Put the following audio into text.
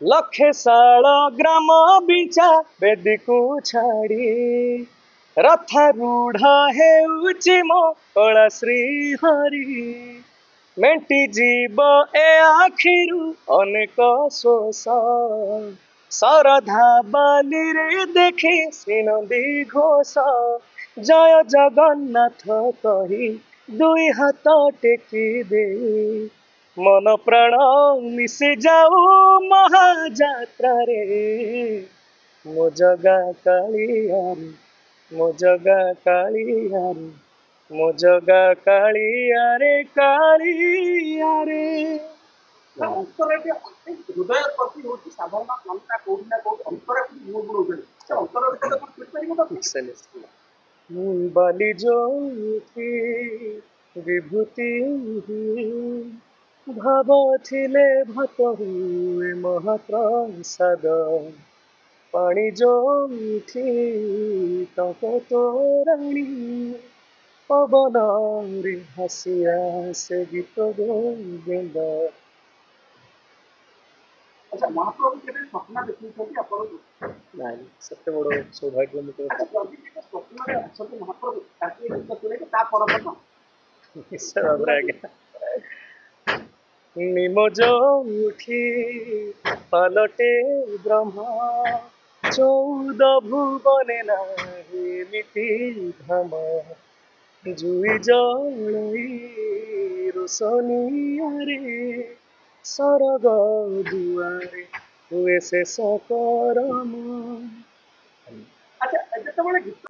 लक्षे साल ग्राम बिचा बेदी को छाड़ी रथारूढ़ हेउची मो कला श्री हरि मेंटी जीव ए आखिरु अनेक शोष सरधा बाली रे देखी श्रीनदी घोष जय जगन्नाथ कही दुई हाथ टेकी दे मन प्राण मिशि जाऊ महाजात्रा रे मो जगा कालियारे मो जगा कालियारे मो जगा कालियारे कालियारे हृदय प्रति होती साधारण मनटा कोठी ना कोठी अंतर अंतर बाली ज्योति विभूति भाव थिले भत हुए महाप्रसाद पानी जोठी तक तोराणी पवन रे हसिया से गीत गोविंद। अच्छा महाप्रभु के स्वप्न देखते आप नहीं सबसे बड़ सौभाग्य मुझे स्वप्न अच्छे महाप्रभु ताकि गीत सुने ता पर निश्चय भाव आज्ञा निमज उठी पलटे ब्रह्मा 14 भुवने नामिति धाम जुई जलई रोशनियारे सरग दुआरे हुए से सकरम। अच्छा जेतबेले गीत